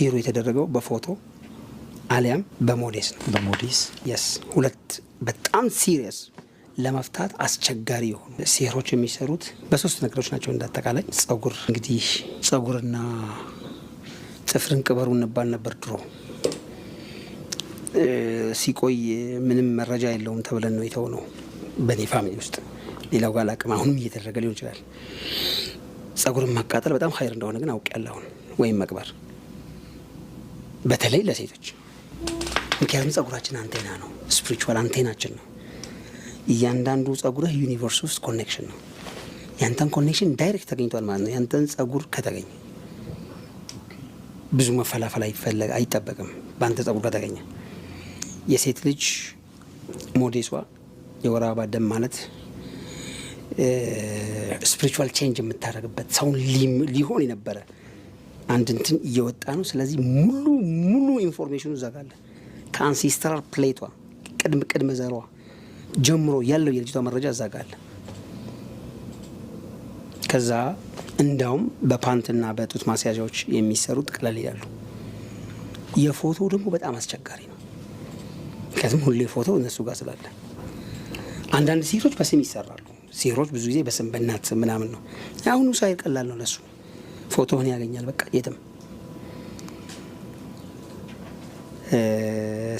ዜሮ የተደረገው በፎቶ አሊያም በሞዴስ ነው። በሞዴስ yes ሁለት በጣም ሲሪየስ ለመፍታት አስቸጋሪ የሆኑ ሲሮች የሚሰሩት በሶስት ነገሮች ናቸው። እንዳጠቃላይ ጸጉር እንግዲህ ጸጉርና ጥፍርን ቅበሩ እንባል ነበር ድሮ። ሲቆይ ምንም መረጃ የለውም ተብለን ነው የተውነው በኔ ፋሚሊ ውስጥ። ሌላው ጋር አላቅም አሁንም እየተደረገ ሊሆን ይችላል። ጸጉርን ማቃጠል በጣም ኸይር እንደሆነ ግን አውቄያለሁ አሁን ወይም መቅበር በተለይ ለሴቶች። ምክንያቱም ጸጉራችን አንቴና ነው፣ ስፒሪቹዋል አንቴናችን ነው። እያንዳንዱ ጸጉርህ ዩኒቨርስ ውስጥ ኮኔክሽን ነው። ያንተን ኮኔክሽን ዳይሬክት ተገኝቷል ማለት ነው። ያንተን ጸጉር ከተገኘ ብዙ መፈላፈል አይጠበቅም በአንተ ጸጉር ከተገኘ። የሴት ልጅ ሞዴሷ የወር አበባ ደም ማለት ስፒሪቹዋል ቼንጅ የምታደርግበት ሰውን ሊሆን የነበረ አንድ እንትን እየወጣ ነው። ስለዚህ ሙሉ ኢንፎርሜሽኑ እዛ ጋር አለ። ከአንሲስትራል ፕሌቷ ቅድመ ዘሯ ጀምሮ ያለው የልጅቷ መረጃ እዛ ጋር አለ። ከዛ እንዳውም በፓንትና በጡት ማስያዣዎች የሚሰሩት ቀለል ይላሉ። የፎቶ ደግሞ በጣም አስቸጋሪ ነው። ምክንያቱም ሁሌ ፎቶ እነሱ ጋር ስላለ አንዳንድ ሴቶች በስም ይሰራሉ። ሴቶች ብዙ ጊዜ በስም በእናት ስም ምናምን ነው። አሁኑ ሳይል ቀላል ነው ለሱ ፎቶህን ያገኛል በቃ የትም።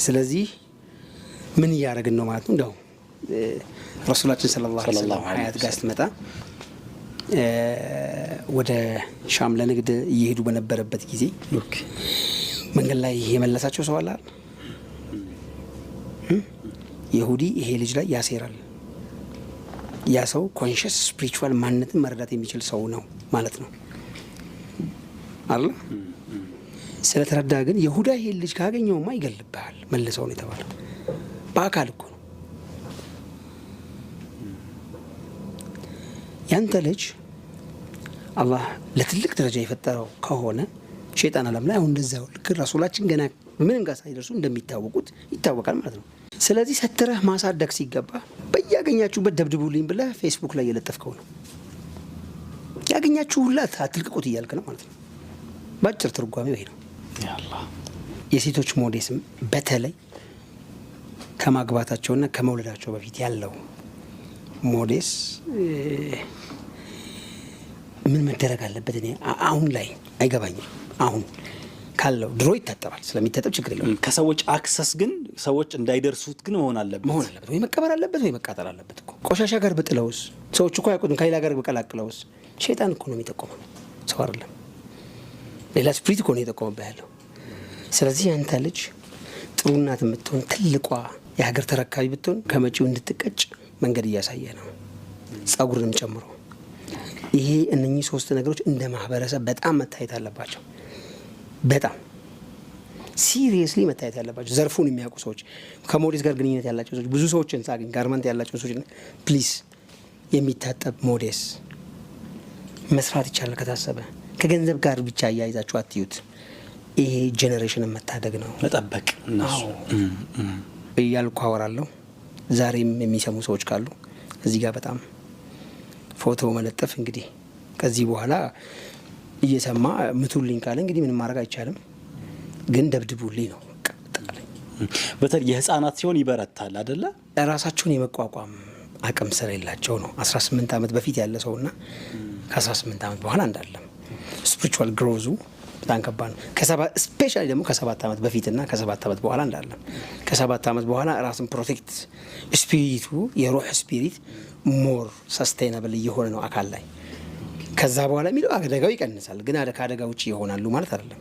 ስለዚህ ምን እያደረግን ነው ማለት ነው? እንደው ረሱላችን ሰለላሁ ዐለይሂ ወሰለም ሀያት ጋር ስትመጣ ወደ ሻም ለንግድ እየሄዱ በነበረበት ጊዜ መንገድ ላይ የመለሳቸው ሰው አለ። ይሁዲ ይሄ ልጅ ላይ ያሴራል። ያ ሰው ኮንሽስ ስፒሪቹዋል ማንነትን መረዳት የሚችል ሰው ነው ማለት ነው አለ። ስለተረዳ ግን ይሁዳ ይሄ ልጅ ካገኘውማ ይገልብሃል መልሰው ነው የተባለው። በአካል እኮ ነው ያንተ ልጅ አላህ ለትልቅ ደረጃ የፈጠረው ከሆነ ሸይጣን ዓለም ላይ አሁን እንደዛው ልክ ረሱላችን ገና ምንም ጋር ሳይደርሱ እንደሚታወቁት ይታወቃል ማለት ነው። ስለዚህ ሰትረህ ማሳደግ ሲገባ በያገኛችሁበት ደብድቡልኝ ብለህ ፌስቡክ ላይ የለጠፍከው ነው። ያገኛችሁ ሁላ አትልቅቁት እያልክ ነው ማለት ነው። ባጭር ትርጓሜው ይሄ ነው። ያአላህ የሴቶች ሞዴስም በተለይ ከማግባታቸውና ከመውለዳቸው በፊት ያለው ሞዴስ ምን መደረግ አለበት? እኔ አሁን ላይ አይገባኝም። አሁን ካለው ድሮ ይታጠባል፣ ስለሚታጠብ ችግር የለውም። ከሰዎች አክሰስ ግን ሰዎች እንዳይደርሱት ግን መሆን አለበት ወይ መቀበር አለበት ወይ መቃጠል አለበት እኮ። ቆሻሻ ጋር ብጥለውስ ሰዎች እኮ ያውቁትን ከሌላ ጋር በቀላቅለውስ ሸይጣን እኮ ነው የሚጠቆመው ሰው አይደለም። ሌላ ስፕሪት እኮ ነው የጠቆመበት ያለው። ስለዚህ አንተ ልጅ ጥሩ እናት የምትሆን ትልቋ የሀገር ተረካቢ ብትሆን ከመጪው እንድትቀጭ መንገድ እያሳየ ነው፣ ጸጉርንም ጨምሮ። ይሄ እነኚህ ሶስት ነገሮች እንደ ማህበረሰብ በጣም መታየት አለባቸው። በጣም ሲሪየስሊ መታየት ያለባቸው ዘርፉን የሚያውቁ ሰዎች፣ ከሞዴስ ጋር ግንኙነት ያላቸው ሰዎች፣ ብዙ ሰዎችን ሳገኝ ጋርመንት ያላቸው ሰዎች ፕሊዝ የሚታጠብ ሞዴስ መስራት ይቻላል ከታሰበ። ከገንዘብ ጋር ብቻ እያይዛችሁ አትዩት። ይሄ ጄኔሬሽንን መታደግ ነው፣ መጠበቅ እነሱ እያልኩ አወራለሁ። ዛሬም የሚሰሙ ሰዎች ካሉ እዚህ ጋር በጣም ፎቶ መለጠፍ እንግዲህ ከዚህ በኋላ እየሰማ ምቱልኝ ካለ እንግዲህ ምንም ማድረግ አይቻልም፣ ግን ደብድቡልኝ ነው። በተለይ የህፃናት ሲሆን ይበረታል አይደለ? ራሳቸውን የመቋቋም አቅም ስለሌላቸው ነው። 18 ዓመት በፊት ያለ ሰውና ከ18 ዓመት በኋላ እንዳለም ስፒሪቹዋል ግሮዙ በጣም ከባድ ነው። ስፔሻሊ ደግሞ ከ7 ዓመት በፊትና ከ7 ዓመት በኋላ እንዳለም። ከ7 ዓመት በኋላ ራስን ፕሮቴክት ስፒሪቱ የሩህ ስፒሪት ሞር ሰስቴናብል እየሆነ ነው አካል ላይ። ከዛ በኋላ የሚለው አደጋው ይቀንሳል፣ ግን ከአደጋ ውጭ ይሆናሉ ማለት አይደለም።